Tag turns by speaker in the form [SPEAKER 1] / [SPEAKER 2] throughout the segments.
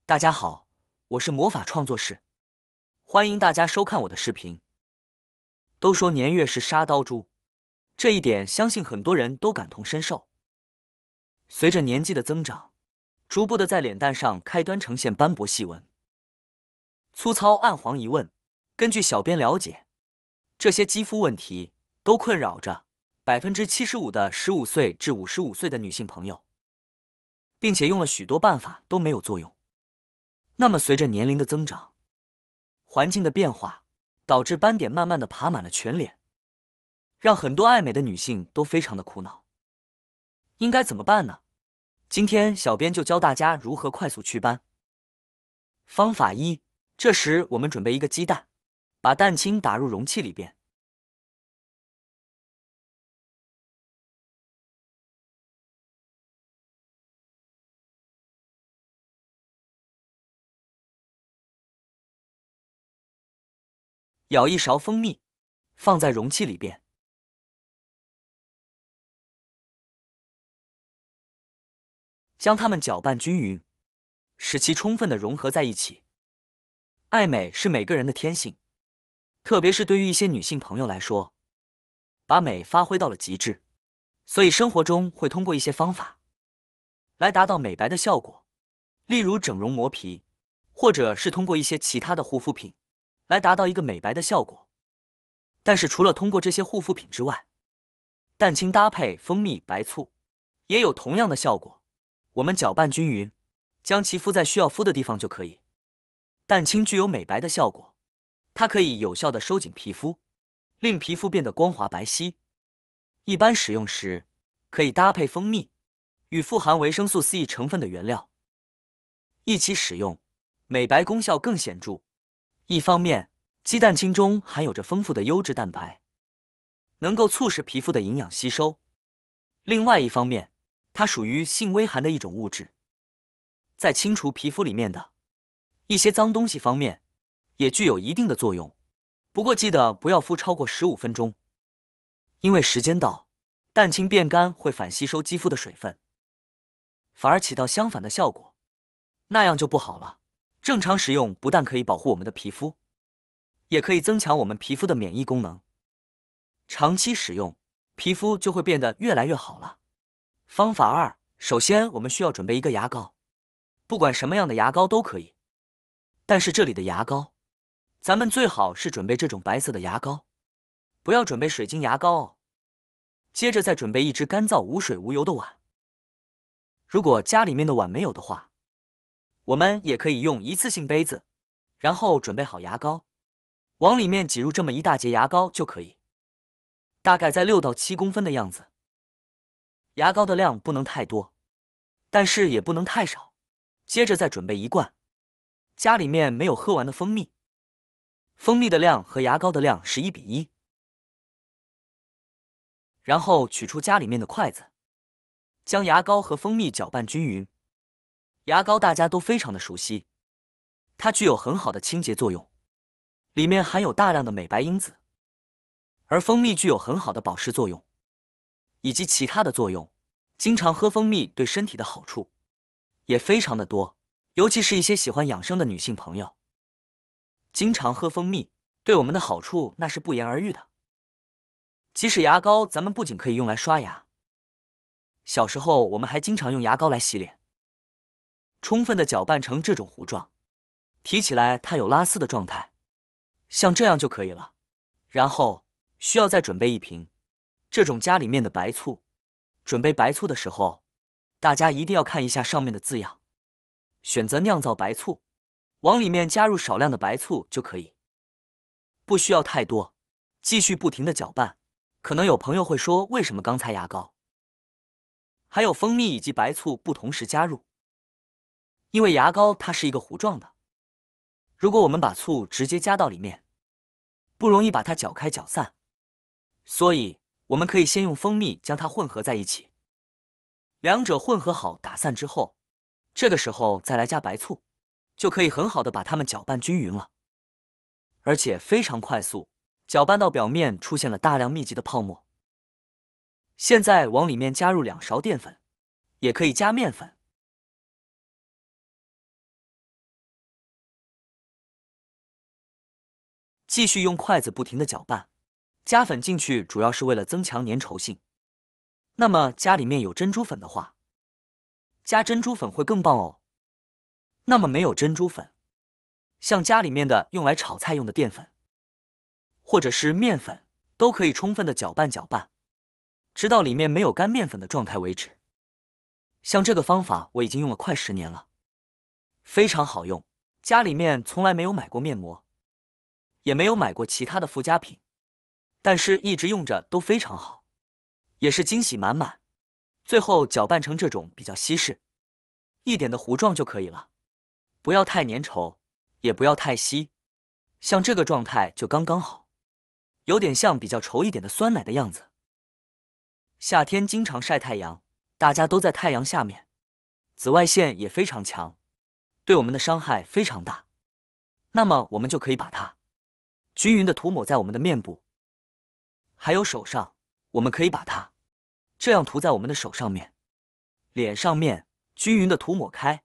[SPEAKER 1] 大家好，我是魔法创作室，欢迎大家收看我的视频。都说年月是杀刀猪，这一点相信很多人都感同身受。随着年纪的增长，逐步的在脸蛋上开端呈现斑驳细纹、粗糙暗黄一问。根据小编了解，这些肌肤问题都困扰着75%的15岁至55岁的女性朋友，并且用了许多办法都没有作用。那么随着年龄的增长，环境的变化导致斑点慢慢的爬满了全脸，让很多爱美的女性都非常的苦恼。应该怎么办呢？今天小编就教大家如何快速祛斑。方法一，这时我们准备一个鸡蛋，把蛋清打入容器里边。舀一勺蜂蜜，放在容器里边。将它们搅拌均匀，使其充分的融合在一起。爱美是每个人的天性，特别是对于一些女性朋友来说，把美发挥到了极致，所以生活中会通过一些方法来达到美白的效果，例如整容磨皮，或者是通过一些其他的护肤品来达到一个美白的效果。但是除了通过这些护肤品之外，蛋清搭配蜂蜜、白醋也有同样的效果。我们搅拌均匀，将其敷在需要敷的地方就可以。蛋清具有美白的效果，它可以有效的收紧皮肤，令皮肤变得光滑白皙。一般使用时，可以搭配蜂蜜与富含维生素 C 成分的原料一起使用，美白功效更显著。一方面，鸡蛋清中含有着丰富的优质蛋白，能够促使皮肤的营养吸收；另外一方面，它属于性微含的一种物质，在清除皮肤里面的一些脏东西方面也具有一定的作用。不过记得不要敷超过15分钟，因为时间到，蛋清变干会反吸收肌肤的水分，反而起到相反的效果，那样就不好了。正常使用不但可以保护我们的皮肤，也可以增强我们皮肤的免疫功能，长期使用，皮肤就会变得越来越好了。方法二，首先我们需要准备一个牙膏，不管什么样的牙膏都可以，但是这里的牙膏，咱们最好是准备这种白色的牙膏，不要准备水晶牙膏哦。接着再准备一只干燥无水无油的碗，如果家里面的碗没有的话，我们也可以用一次性杯子，然后准备好牙膏，往里面挤入这么一大截牙膏就可以，大概在6到7公分的样子。牙膏的量不能太多，但是也不能太少。接着再准备一罐，家里面没有喝完的蜂蜜，蜂蜜的量和牙膏的量是1:1。然后取出家里面的筷子，将牙膏和蜂蜜搅拌均匀。牙膏大家都非常的熟悉，它具有很好的清洁作用，里面含有大量的美白因子，而蜂蜜具有很好的保湿作用，以及其他的作用。经常喝蜂蜜对身体的好处也非常的多，尤其是一些喜欢养生的女性朋友，经常喝蜂蜜对我们的好处那是不言而喻的。即使牙膏咱们不仅可以用来刷牙，小时候我们还经常用牙膏来洗脸。充分的搅拌成这种糊状，提起来它有拉丝的状态，像这样就可以了。然后需要再准备一瓶这种家里面的白醋。准备白醋的时候，大家一定要看一下上面的字样，选择酿造白醋，往里面加入少量的白醋就可以，不需要太多。继续不停的搅拌。可能有朋友会说，为什么刚才牙膏还有蜂蜜以及白醋不同时加入？因为牙膏它是一个糊状的，如果我们把醋直接加到里面，不容易把它搅开搅散，所以我们可以先用蜂蜜将它混合在一起，两者混合好打散之后，这个时候再来加白醋，就可以很好的把它们搅拌均匀了，而且非常快速，搅拌到表面出现了大量密集的泡沫。现在往里面加入2勺淀粉，也可以加面粉。继续用筷子不停的搅拌，加粉进去主要是为了增强粘稠性。那么家里面有珍珠粉的话，加珍珠粉会更棒哦。那么没有珍珠粉，像家里面的用来炒菜用的淀粉，或者是面粉，都可以充分的搅拌搅拌，直到里面没有干面粉的状态为止。像这个方法我已经用了快10年了，非常好用。家里面从来没有买过面膜，也没有买过其他的附加品，但是一直用着都非常好，也是惊喜满满。最后搅拌成这种比较稀释一点的糊状就可以了，不要太粘稠，也不要太稀，像这个状态就刚刚好，有点像比较稠一点的酸奶的样子。夏天经常晒太阳，大家都在太阳下面，紫外线也非常强，对我们的伤害非常大。那么我们就可以把它均匀的涂抹在我们的面部，还有手上，我们可以把它这样涂在我们的手上面、脸上面，均匀的涂抹开，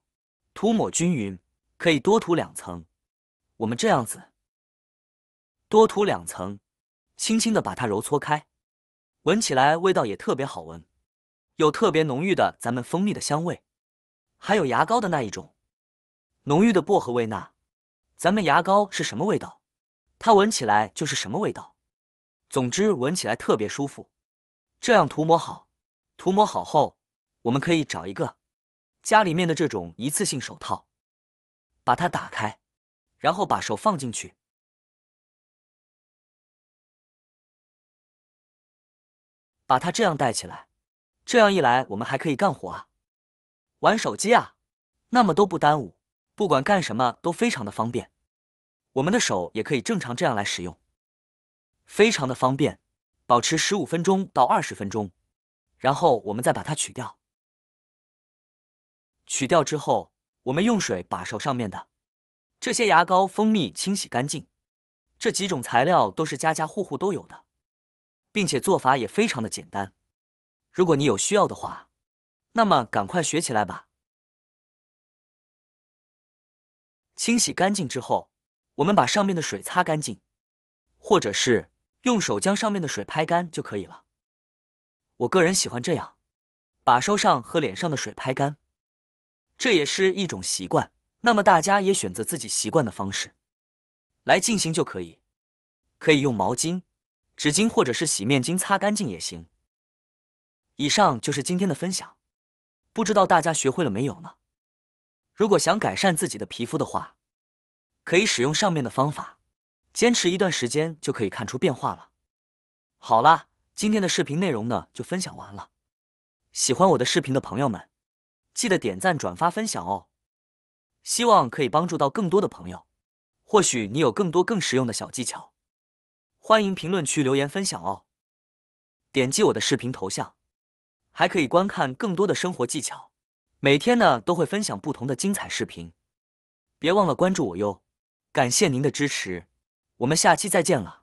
[SPEAKER 1] 涂抹均匀，可以多涂2层。我们这样子多涂2层，轻轻的把它揉搓开，闻起来味道也特别好闻，有特别浓郁的咱们蜂蜜的香味，还有牙膏的那一种浓郁的薄荷味那。咱们牙膏是什么味道，它闻起来就是什么味道。总之闻起来特别舒服。这样涂抹好，涂抹好后，我们可以找一个家里面的这种一次性手套，把它打开，然后把手放进去，把它这样戴起来。这样一来，我们还可以干活啊，玩手机啊，那么都不耽误，不管干什么都非常的方便。我们的手也可以正常这样来使用，非常的方便，保持15分钟到20分钟，然后我们再把它取掉。取掉之后，我们用水把手上面的这些牙膏、蜂蜜清洗干净。这几种材料都是家家户户都有的，并且做法也非常的简单。如果你有需要的话，那么赶快学起来吧。清洗干净之后，我们把上面的水擦干净，或者是用手将上面的水拍干就可以了。我个人喜欢这样，把手上和脸上的水拍干，这也是一种习惯。那么大家也选择自己习惯的方式来进行就可以，可以用毛巾、纸巾或者是洗面巾擦干净也行。以上就是今天的分享，不知道大家学会了没有呢？如果想改善自己的皮肤的话，可以使用上面的方法，坚持一段时间就可以看出变化了。好啦，今天的视频内容呢就分享完了。喜欢我的视频的朋友们，记得点赞、转发、分享哦。希望可以帮助到更多的朋友。或许你有更多更实用的小技巧，欢迎评论区留言分享哦。点击我的视频头像，还可以观看更多的生活技巧。每天呢都会分享不同的精彩视频，别忘了关注我哟。感谢您的支持，我们下期再见了。